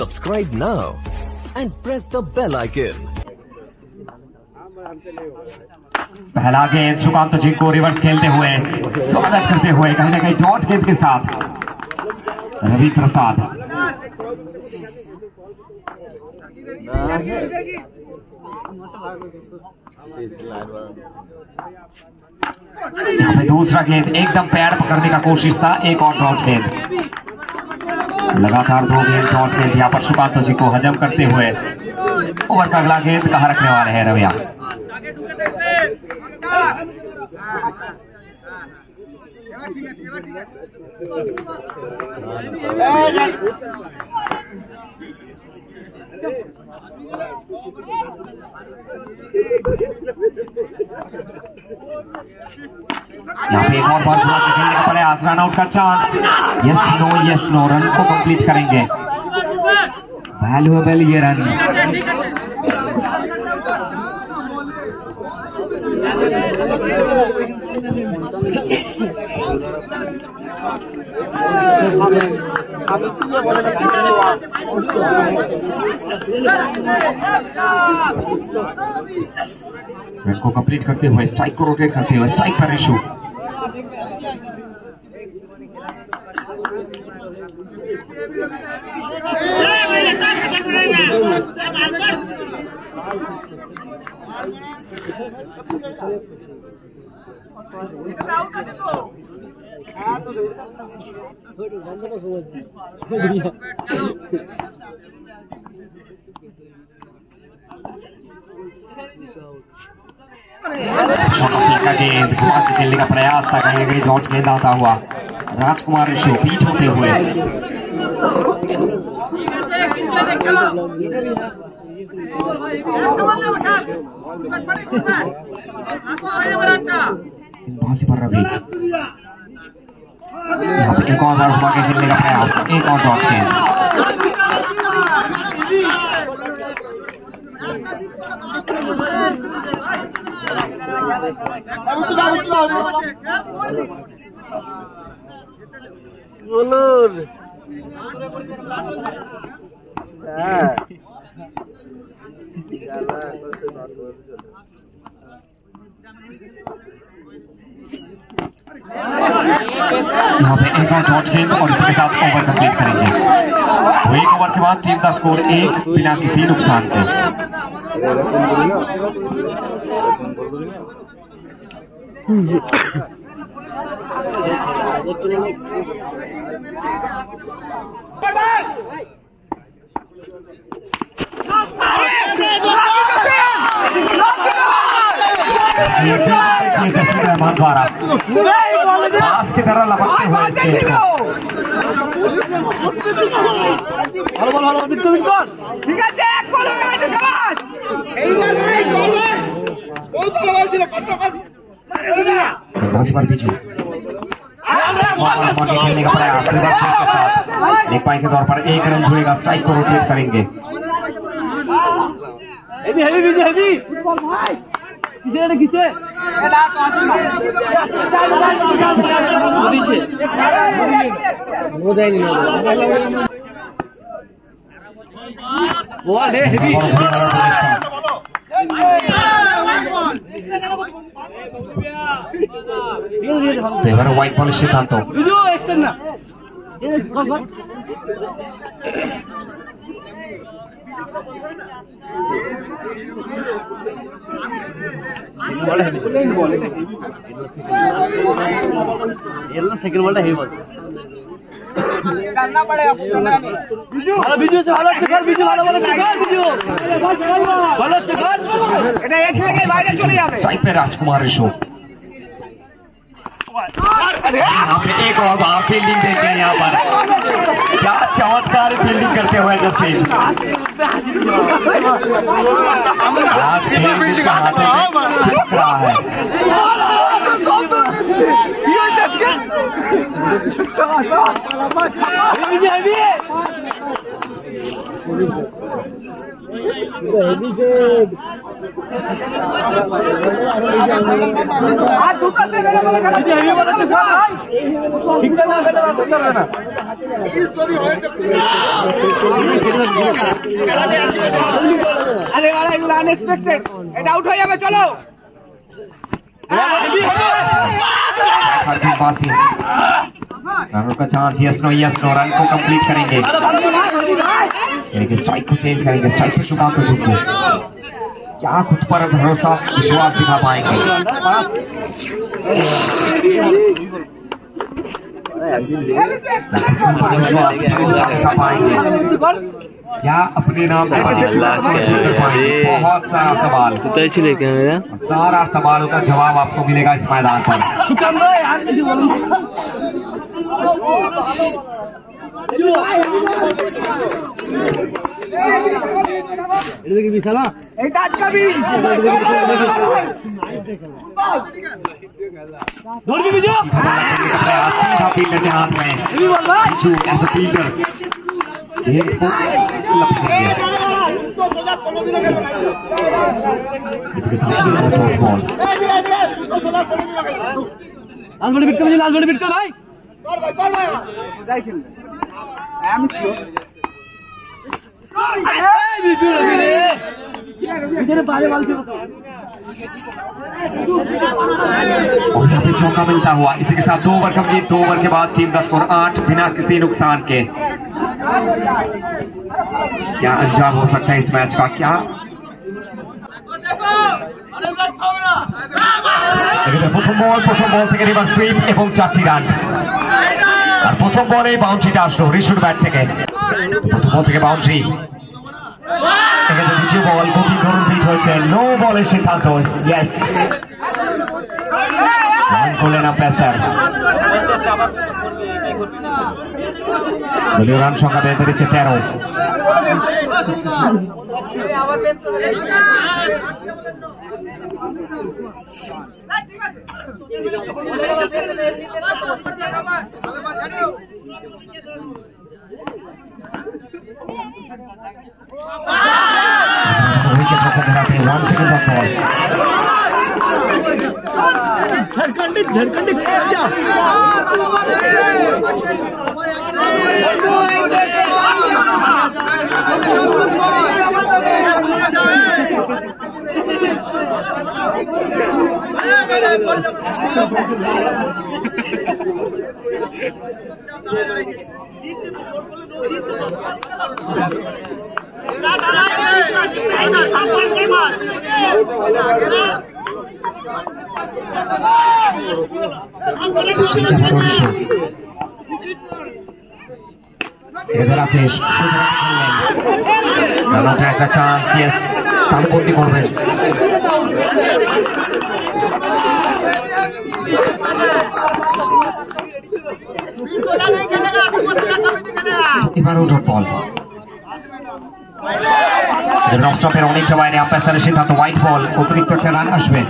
Subscribe now and press the bell icon. पहला गेंद सुकांत जी को रिवर्स खेलते हुए स्वागत करते हुए कहीं ना कहीं डॉट गेंद के साथ रवि प्रसाद। यहाँ पे दूसरा गेंद एकदम पैर पकड़ने का कोशिश था, एक और डॉट गेंद। लगातार 2 गेंद डॉट गेंद यहाँ पर सुकांत जी को हजम करते हुए ओवर का अगला गेंद कहाँ रखने वाले हैं रविया। यहाँ पे एक और बॉल खेलने का प्रयास, रन आउट का चांस। यस नो रन को कंप्लीट करेंगे। वैल्यूएबल ये रन। रन को कंप्लीट करते हुए स्ट्राइक को रोटेट करते हुए स्ट्राइक पर इशू। का गेंद खेलने का प्रयास था, कहीं कहीं डॉट गेंद आता हुआ। राजकुमार इशू पीछ होते हुए भांसी पर रवि। यहाँ पे एक और बार घुमा के खेलने का प्रयास, एक और डॉट गेंद। यहाँ पे एक और डॉट गेंद और इसके साथ ओवर कंप्लीट करेंगे। तो 1 ओवर के बाद टीम का स्कोर 1 बिना किसी नुकसान के। रहमान द्वारा पास की तरह लपकते हुए खेलने का प्रयास एक पॉइंट के तौर पर 1 रन जुड़ेगा। स्ट्राइक को रोटेट करेंगे। व्हाइट बॉल सिद्धांत सेकंड बॉल है करना पड़ेगा। बिजू से हालत से कर, बिजू वाला गलत से कर। এটা এক থেকে বাইরে চলে যাবে। স্ট্রাইক पे राजकुमार इशू। यहाँ पे एक और बार फील्डिंग देते हैं। यहाँ पर क्या चमत्कार फील्डिंग करते हुए जसवीर। आज फील्डिंग का हाथ में चिपक रहा है। আনএক্সপেক্টেড, এটা আউট হয়ে যাবে। চলো रनों का चांस, यस नो रन को कंप्लीट करेंगे, स्ट्राइक को चेंज करेंगे, स्ट्राइक पे सुकांत को क्या खुद पर भरोसा विश्वास दिखा पाएंगे? दिखा पाएंगे क्या अपने नाम बहुत सारा सवाल, सारा सवालों का जवाब आपको मिलेगा इस मैदान पर। फील्डर के हाथ में फील्डर लाल बड़ी बिटका भाई और यहाँ पे चौका मिलता हुआ, इसी के साथ 2 ओवर कंप्लीट। 2 ओवर के बाद टीम का स्कोर 8 बिना किसी नुकसान के। क्या अंजाम हो सकता है इस मैच का? क्या প্রথম বল থেকে রিভার্স সুইপ এবং 4টি রান। আর প্রথম বলেই বাউন্ডারিটা আসলো ঋষুর ব্যাট থেকে। প্রথম বল থেকে বাউন্ডারি, দ্বিতীয় বল গতি ধরুন পিচ হয়েছে, নো বলের সিদ্ধান্ত। ইয়েস, রান করলেন আম্পায়ার। দলীয় রান সংখ্যা বেড়ে বেড়েছে 13। झारखंड একটা চান্স, ইয়েস, তালবন্দি করবেন। এবার উঠো বল, রফ স্টপের অনেকটা বাইরে। আম্পায়ারের সিদ্ধান্ত হোয়াইট বল, অতিরিক্ত একটা রান আসবে।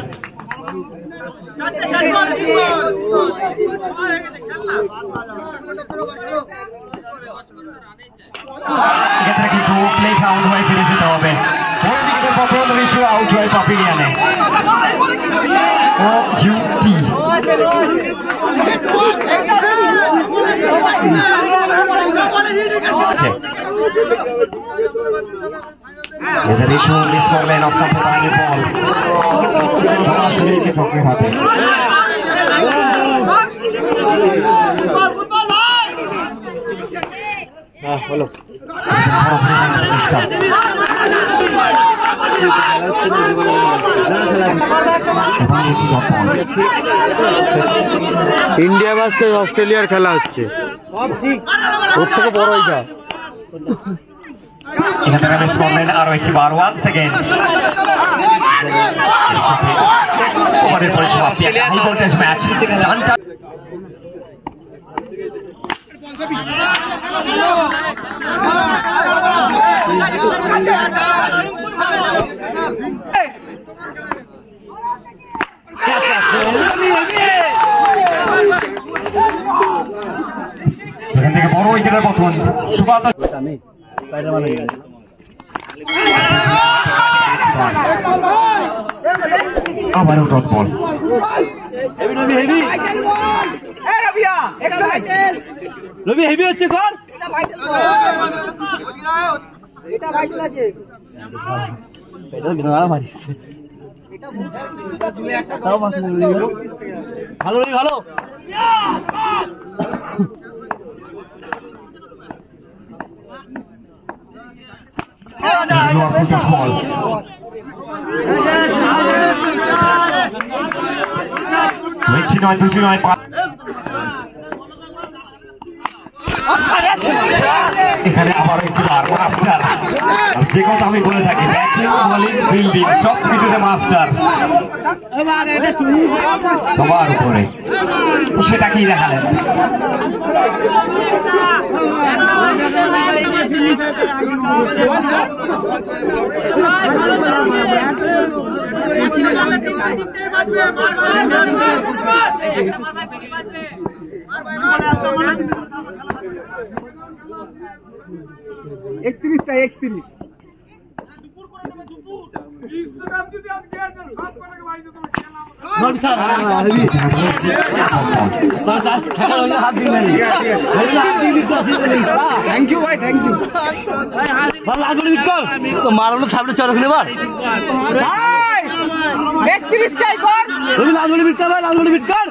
এক্ষেত্রে কিন্তু প্লেট আউট হয়ে ফিরে যেতে হবে। প্রথম ঋষু আউট হয়ে পাপিলিয়ানে। এদের ঋষু মিস করলেন অসাম্প্রদায়িক বল, সরাসরি ঠকের হাতে। হলো ইন্ডিয়া ভার্সেস অস্ট্রেলিয়ার খেলা হচ্ছে, ওর থেকে বড় এটা। এখান থেকে মিস করলেন আরো একটি বার। 1 সেকেন্ড ওভারের পরিসমাপ্তি, হাই ভোল্টেজ ম্যাচ। এখান থেকে বড় উইকেটের পতন। সুকান্ত আবারও ডট বল। রবি হেভি হচ্ছে কর ভালো ভালো বল। এখানে আবার মাস্টার, যে কথা আমি বলে থাকি ব্যাটিং বোলিং ফিল্ডিং সব কিছুতে মাস্টার সবার উপরে, সেটাকেই দেখালেন। একত্রিশটা 31 থ্যাংক ইউ ভাই, থ্যাংক ইউ। মারলো সামনে চড়ক নেবার 31 চাই কর লালগুলি বিট কর ভাই, লালগুলি বিট কর।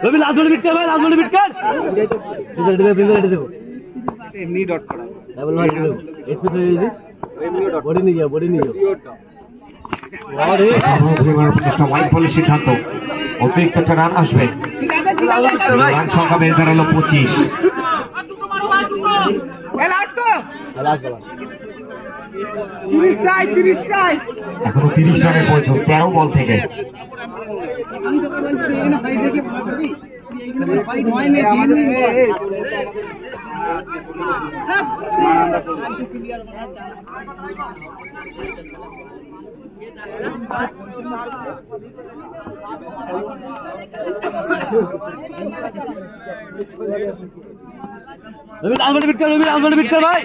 রবি লালগুলি বিট কর ভাই, লালগুলি বিট কর। এমনি ডট করা বডি নিয়ে যাও, বডি নিয়ে যাও। ওয়াইড বলের সিদ্ধান্ত, অতিরিক্ত একটা রান আসবে। রান সংখ্যা বেড়ে দাঁড়ালো 25। এখনো 30 রানের প্রয়োজন 13 বল থেকে। রবি লালগুলি বিট কর, রবি লালগুলি বিট কর ভাই।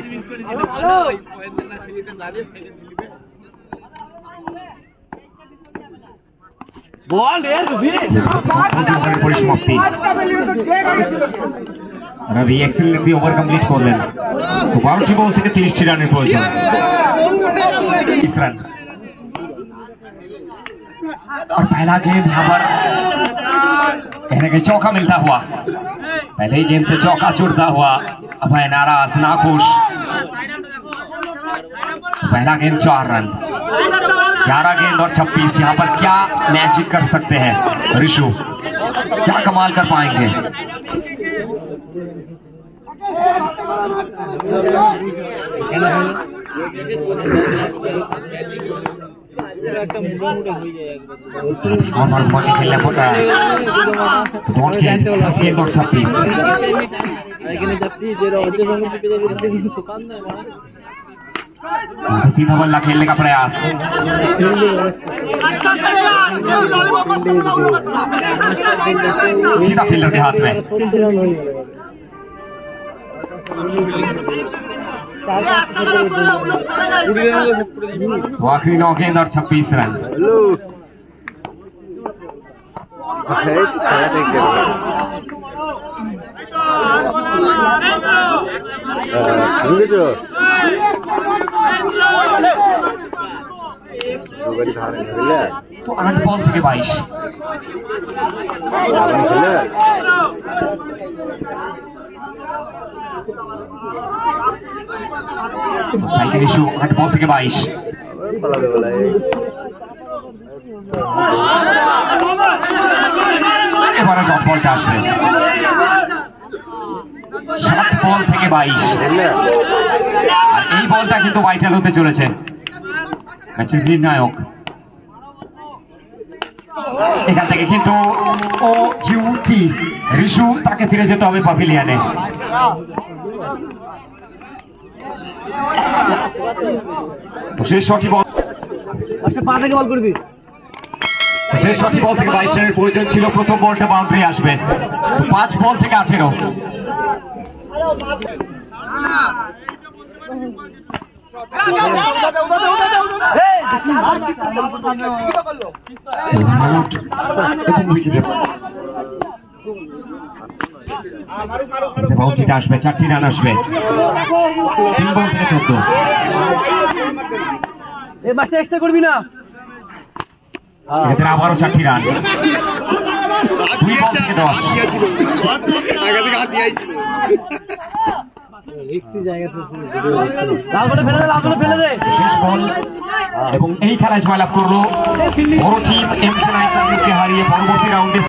বল রে রবি, পরিসমাপ্তি। रवि एक्सीलेंटली ओवर कंप्लीट করলেন। तो 12টি বল থেকে 30টি রানের প্রয়োজন। 30 रन और पहला गेंद यहाँ पर कहने के चौका मिलता हुआ, पहले ही गेंद से चौका छूटता हुआ अभय नाराज नाखुश। पहला गेंद 4 रन, 11 गेंद और 26। यहाँ पर क्या मैजिक कर सकते हैं ऋषु, क्या कमाल कर पाएंगे। खेलने होता है तो डॉट गेंद 10 गेंद और 26। सीधा बल्ला खेलने का प्रयास, सीधा फील्डर के हाथ में। आखिरी 9 गेंद और 26 रन। तो 8 बॉल থেকে 22। साइकिल इशू 8 बॉल থেকে 22। এবারে ডট বলটা আসবে 7 বল থেকে 22। আর এই বলটা কিন্তু ভাইটাল হতে চলেছে ম্যাচের নির্ণায়ক। এখান থেকে কিন্তু ও ইউটি ঋষু তাকে ফিরে যেতে হবে প্যাভিলিয়নে। তো শেষ শটটি বল, শেষ শটটি বল থেকে 22 রানের প্রয়োজন ছিল। প্রথম বলটা বাউন্ডারি আসবে। 5 বল থেকে 18। বাউন্ডারিটা আসবে, 4টি রান আসবে। 3 বল থেকে 14। এদের আবারও 4টি রান। 2 বল থেকে 10। শেষ বল এবং এই খেলায় জয়লাভ করলো বড় টিম এমসি নাইনকে হারিয়ে পরবর্তী রাউন্ডে